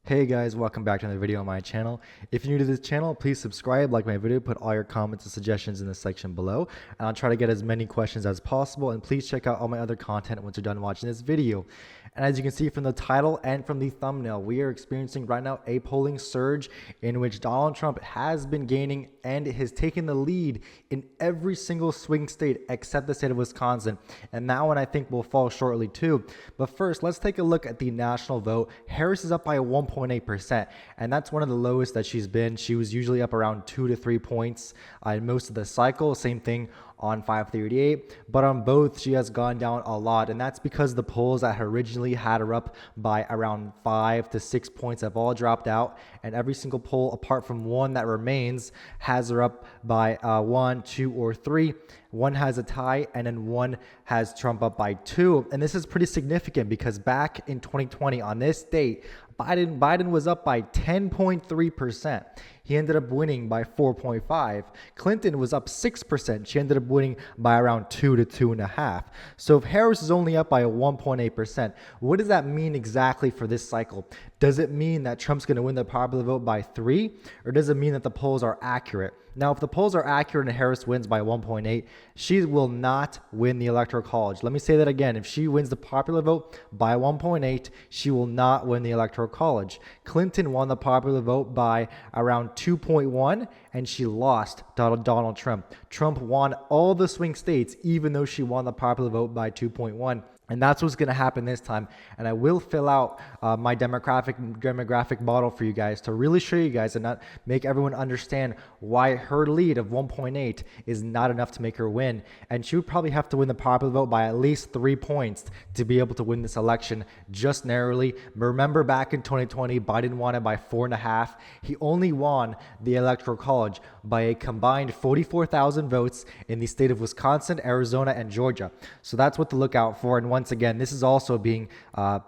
Hey guys, welcome back to another video on my channel. If you're new to this channel, please subscribe, like my video, put all your comments and suggestions in the section below, and I'll try to get as many questions as possible, and please check out all my other content once you're done watching this video. And as you can see from the title and from the thumbnail, we are experiencing right now a polling surge in which Donald Trump has been gaining and has taken the lead in every single swing state except the state of Wisconsin, and that one I think will fall shortly too. But first, let's take a look at the national vote. Harris is up by 1.8%, and that's one of the lowest that she's been. She was usually up around 2 to 3 points in most of the cycle. Same thing on 538, but on both she has gone down a lot, and that's because the polls that originally had her up by around 5 to 6 points have all dropped out, and every single poll apart from one that remains has her up by 1, 2, or 3. One has a tie, and then one has Trump up by 2. And this is pretty significant because back in 2020 on this date, Biden was up by 10.3%. He ended up winning by 4.5. Clinton was up 6%. She ended up winning by around 2 to 2.5. So if Harris is only up by 1.8%, what does that mean exactly for this cycle? Does it mean that Trump's going to win the popular vote by 3, or does it mean that the polls are accurate? Now, if the polls are accurate and Harris wins by 1.8, she will not win the Electoral College. Let me say that again. If she wins the popular vote by 1.8, she will not win the Electoral College. Clinton won the popular vote by around 2.1, and she lost Donald Trump. Trump won all the swing states, even though she won the popular vote by 2.1. And that's what's going to happen this time. And I will fill out my demographic model for you guys to really show you guys and not make everyone understand why her lead of 1.8 is not enough to make her win. And she would probably have to win the popular vote by at least 3 points to be able to win this election just narrowly. Remember back in 2020, Biden won it by 4.5. He only won the Electoral College by a combined 44,000 votes in the state of Wisconsin, Arizona, and Georgia. So that's what to look out for. And once again, this is also being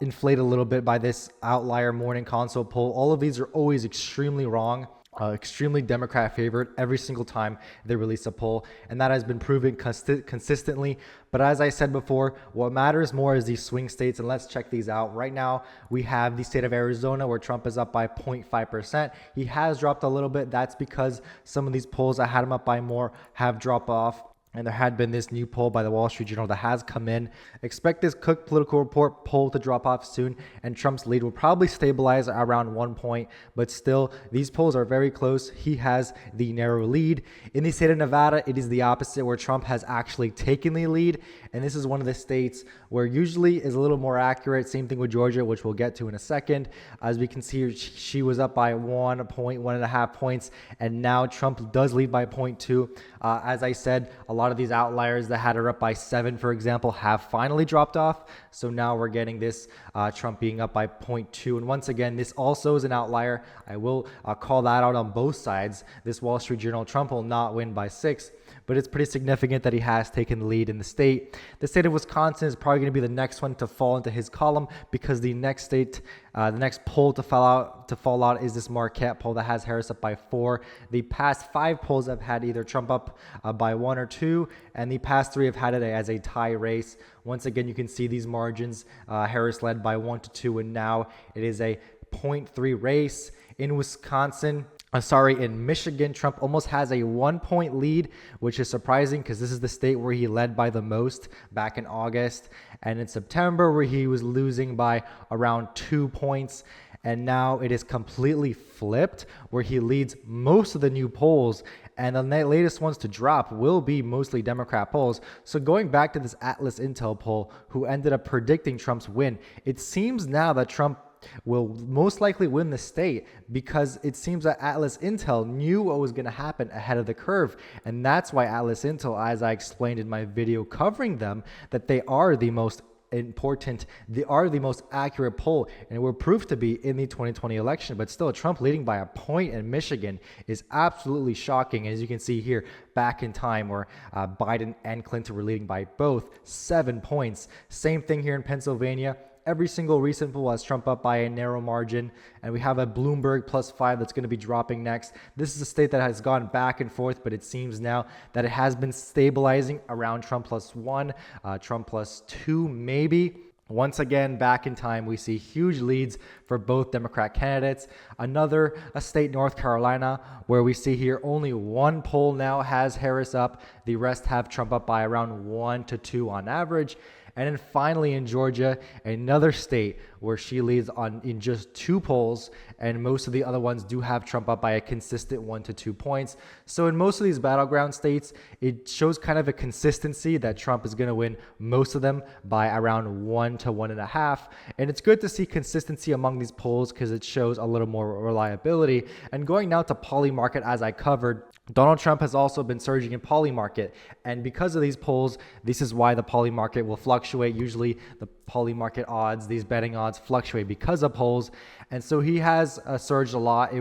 inflated a little bit by this outlier morning consult poll. All of these are always extremely wrong. Extremely Democrat favored every single time they release a poll, and that has been proven consistently. But as I said before, what matters more is these swing states, and let's check these out. Right now, we have the state of Arizona where Trump is up by 0.5%. He has dropped a little bit. That's because some of these polls that had him up by more have dropped off. And there had been this new poll by the Wall Street Journal that has come in. Expect this Cook Political Report poll to drop off soon, and Trump's lead will probably stabilize around 1 point. But still, these polls are very close. He has the narrow lead. In the state of Nevada, it is the opposite, where Trump has actually taken the lead. And this is one of the states where usually is a little more accurate. Same thing with Georgia, which we'll get to in a second. As we can see, she was up by 1.5 points, and now Trump does lead by 0.2. As I said, a lot of these outliers that had her up by 7, for example, have finally dropped off. So now we're getting this Trump being up by 0.2. And once again, this also is an outlier. I will call that out on both sides. This Wall Street Journal, Trump will not win by 6. But it's pretty significant that he has taken the lead in the state. The state of Wisconsin is probably going to be the next one to fall into his column, because the next state, the next poll to fall out is this Marquette poll that has Harris up by 4. The past 5 polls have had either Trump up by 1 or 2, and the past 3 have had it as a tie race. Once again, you can see these margins. Harris led by 1 to 2, and now it is a 0.3 race. In Wisconsin, in Michigan, Trump almost has a 1-point lead, which is surprising because this is the state where he led by the most back in August, and in September where he was losing by around 2 points. And now it is completely flipped, where he leads most of the new polls, and the latest ones to drop will be mostly Democrat polls. So going back to this Atlas Intel poll, who ended up predicting Trump's win, it seems now that Trump will most likely win the state, because it seems that Atlas Intel knew what was going to happen ahead of the curve. And that's why Atlas Intel, as I explained in my video covering them, that they are the most important, they are the most accurate poll, and were proved to be in the 2020 election. But still, Trump leading by a point in Michigan is absolutely shocking. As you can see here, back in time where Biden and Clinton were leading by both 7 points. Same thing here in Pennsylvania. Every single recent poll has Trump up by a narrow margin, and we have a Bloomberg +5 that's going to be dropping next. This is a state that has gone back and forth, but it seems now that it has been stabilizing around Trump +1, Trump +2 maybe. Once again, back in time, we see huge leads for both Democrat candidates. A state, North Carolina, where we see here only one poll now has Harris up. The rest have Trump up by around 1 to 2 on average. And then finally in Georgia, another state where she leads in just 2 polls, and most of the other ones do have Trump up by a consistent 1 to 2 points. So in most of these battleground states, it shows kind of a consistency that Trump is going to win most of them by around 1 to 1.5. And it's good to see consistency among these polls because it shows a little more reliability. And going now to poly market, as I covered, Donald Trump has also been surging in poly market, and because of these polls, this is why the poly market will fluctuate. Usually the poly market odds, these betting odds fluctuate because of polls, and so he has surged a lot.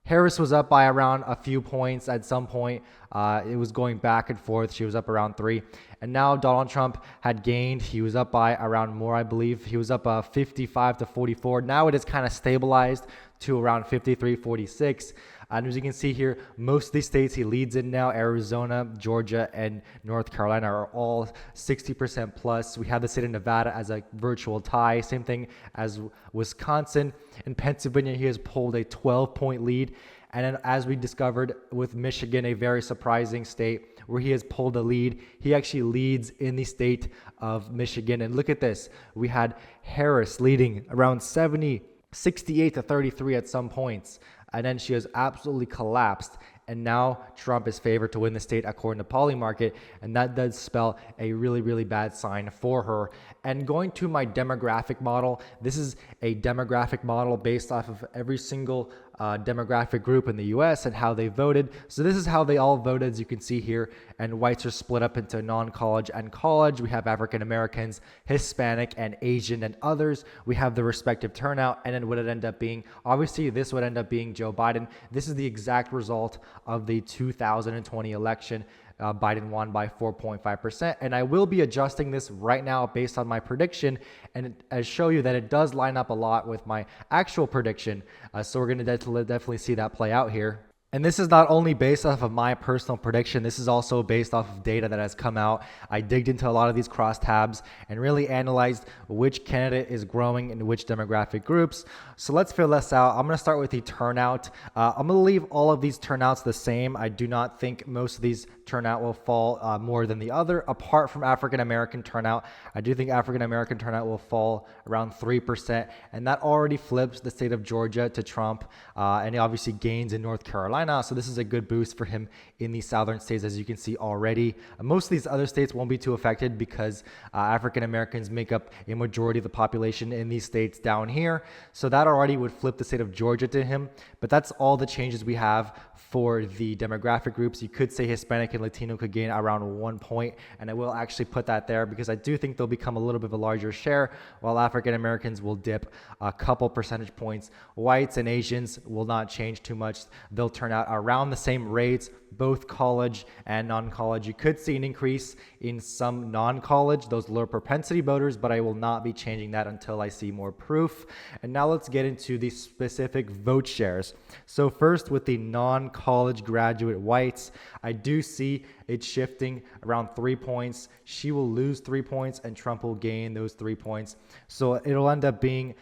Harris was up by around a few points at some point. It was going back and forth. She was up around 3. And now Donald Trump had gained. He was up by around more, I believe. He was up 55 to 44. Now it is kind of stabilized to around 53, 46. And as you can see here, most of these states he leads in now. Arizona, Georgia, and North Carolina are all 60% plus. We have the state of Nevada as a virtual tie. Same thing as Wisconsin. In Pennsylvania, he has pulled a 12-point lead. And then as we discovered with Michigan, a very surprising state where he has pulled a lead. He actually leads in the state of Michigan. And look at this. We had Harris leading around 68 to 33 at some points. And then she has absolutely collapsed. And now Trump is favored to win the state according to poly market. And that does spell a really, really bad sign for her. And going to my demographic model, this is a demographic model based off of every single demographic group in the US and how they voted. So this is how they all voted, as you can see here. And whites are split up into non-college and college. We have African Americans, Hispanic, and Asian, and others. We have the respective turnout. And then what it end up being, obviously this would end up being Joe Biden. This is the exact result of the 2020 election. Biden won by 4.5%. And I will be adjusting this right now based on my prediction and I show you that it does line up a lot with my actual prediction. So we're going to definitely see that play out here. And this is not only based off of my personal prediction, this is also based off of data that has come out. I digged into a lot of these crosstabs and really analyzed which candidate is growing in which demographic groups. So let's fill this out. I'm going to start with the turnout. I'm going to leave all of these turnouts the same. I do not think most of these turnout will fall more than the other, apart from African American turnout. I do think African American turnout will fall around 3%, and that already flips the state of Georgia to Trump, and he obviously gains in North Carolina. So this is a good boost for him in the southern states, as you can see already. Most of these other states won't be too affected because African Americans make up a majority of the population in these states down here. So that already would flip the state of Georgia to him. But that's all the changes we have for the demographic groups. You could say Hispanic and Latino could gain around 1 point, and I will actually put that there because I do think they'll become a little bit of a larger share, while African Americans will dip a couple percentage points. Whites and Asians will not change too much. They'll turn out around the same rates, both college and non-college. You could see an increase in some non-college, those lower propensity voters, but I will not be changing that until I see more proof. And now let's get into the specific vote shares. So first, with the non-college graduate whites, I do see it shifting around 3 points. She will lose 3 points and Trump will gain those 3 points. So it'll end up being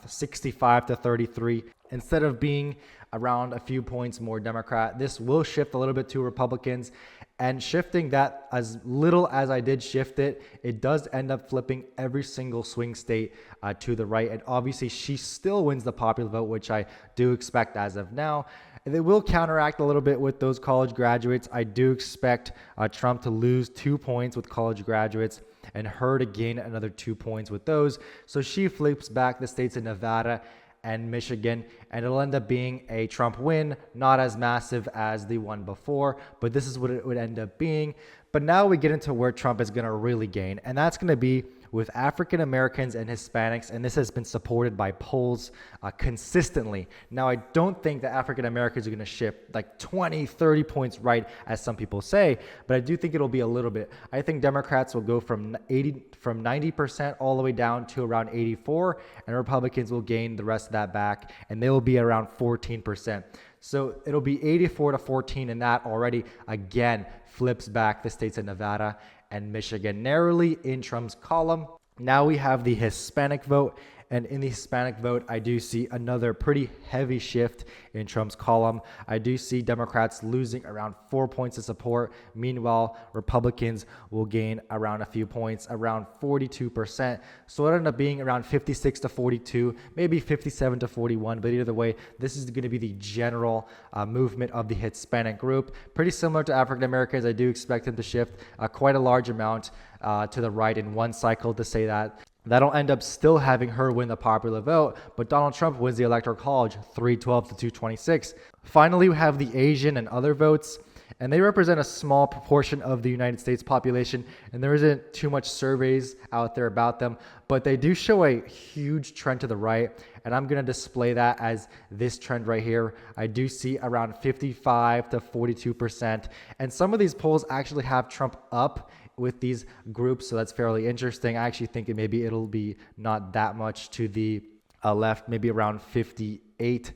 65 to 33 instead of being around a few points more Democrat. This will shift a little bit to Republicans, and shifting that as little as I did shift it, it does end up flipping every single swing state to the right. And obviously she still wins the popular vote, which I do expect as of now. And they will counteract a little bit with those college graduates. I do expect Trump to lose 2 points with college graduates and her to gain another 2 points with those. So she flips back the states of Nevada and Michigan, and it'll end up being a Trump win, not as massive as the one before, but this is what it would end up being. But now we get into where Trump is going to really gain, and that's going to be with African Americans and Hispanics, and this has been supported by polls consistently. Now, I don't think that African Americans are going to shift like 20, 30 points right, as some people say, but I do think it'll be a little bit. I think Democrats will go from 90% all the way down to around 84, and Republicans will gain the rest of that back, and they will be around 14%. So it'll be 84 to 14, and that already, again, flips back the states of Nevada and Michigan narrowly in Trump's column. Now we have the Hispanic vote, and in the Hispanic vote, I do see another pretty heavy shift in Trump's column. I do see Democrats losing around 4 points of support. Meanwhile, Republicans will gain around a few points, around 42%. So it'll end up being around 56 to 42, maybe 57 to 41. But either way, this is going to be the general movement of the Hispanic group. Pretty similar to African Americans. I do expect them to shift quite a large amount to the right in one cycle, to say that. That'll end up still having her win the popular vote, but Donald Trump wins the Electoral College 312 to 226. Finally, we have the Asian and other votes, and they represent a small proportion of the United States population, and there isn't too much surveys out there about them, but they do show a huge trend to the right, and I'm going to display that as this trend right here. I do see around 55 to 42%, and some of these polls actually have Trump up with these groups, so that's fairly interesting. I actually think maybe it'll be not that much to the left, maybe around 58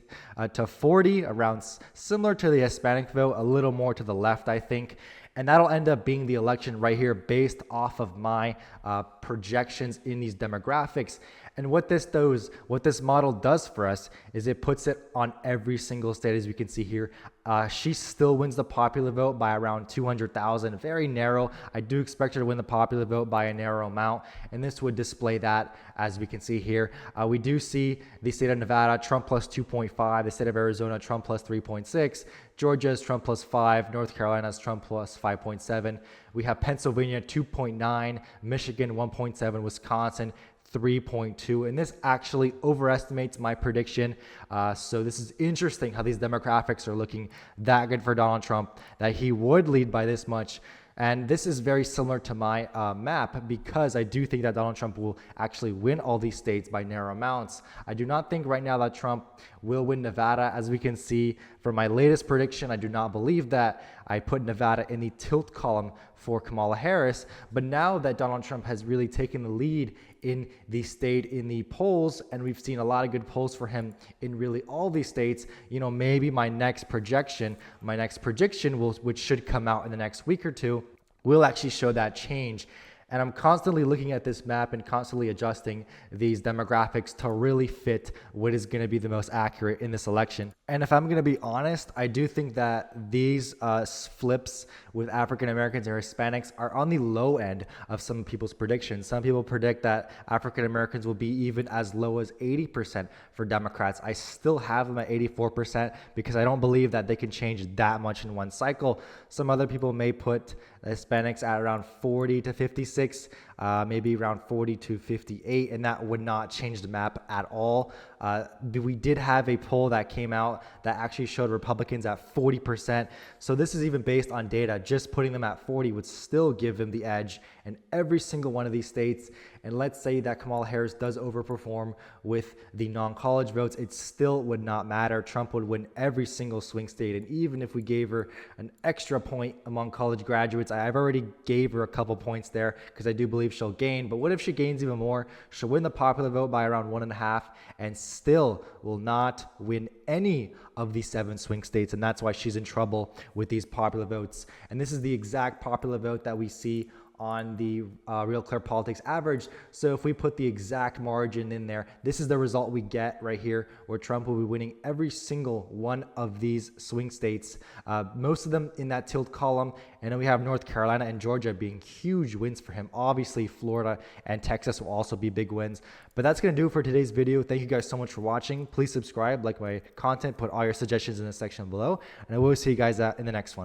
to 40, around similar to the Hispanic vote, a little more to the left, I think. And that'll end up being the election right here based off of my projections in these demographics. And what this does, what this model does for us, is it puts it on every single state, as we can see here. She still wins the popular vote by around 200,000, very narrow. I do expect her to win the popular vote by a narrow amount, and this would display that, as we can see here. We do see the state of Nevada, Trump plus 2.5, the state of Arizona, Trump plus 3.6, Georgia's Trump plus 5, North Carolina's Trump plus 5.7. We have Pennsylvania 2.9, Michigan 1.7, Wisconsin 3.2, and this actually overestimates my prediction. So this is interesting how these demographics are looking that good for Donald Trump, that he would lead by this much. And this is very similar to my map, because I do think that Donald Trump will actually win all these states by narrow amounts. I do not think right now that Trump will win Nevada. As we can see from my latest prediction, I do not believe that. I put Nevada in the tilt column for Kamala Harris. But now that Donald Trump has really taken the lead in the state in the polls, and we've seen a lot of good polls for him in really all these states, you know, maybe my next prediction which should come out in the next week or two, will actually show that change. And I'm constantly looking at this map and constantly adjusting these demographics to really fit what is going to be the most accurate in this election. And if I'm going to be honest, I do think that these flips with African Americans or Hispanics are on the low end of some people's predictions. Some people predict that African Americans will be even as low as 80% for Democrats. I still have them at 84% because I don't believe that they can change that much in one cycle. Some other people may put Hispanics at around 40 to 56, maybe around 40 to 58, and that would not change the map at all. We did have a poll that came out that actually showed Republicans at 40%. So this is even based on data. Just putting them at 40 would still give them the edge in every single one of these states. And let's say that Kamala Harris does overperform with the non-college votes, it still would not matter. Trump would win every single swing state. And even if we gave her an extra point among college graduates, I've already gave her a couple points there because I do believe she'll gain. But what if she gains even more? She'll win the popular vote by around 1.5 and still will not win any of the 7 swing states. And that's why she's in trouble with these popular votes. And this is the exact popular vote that we see on the Real Clear Politics average. So if we put the exact margin in there, this is the result we get right here, where Trump will be winning every single one of these swing states, most of them in that tilt column. And then we have North Carolina and Georgia being huge wins for him. Obviously, Florida and Texas will also be big wins. But that's going to do it for today's video. Thank you guys so much for watching. Please subscribe, like my content, put all your suggestions in the section below, and I will see you guys in the next one.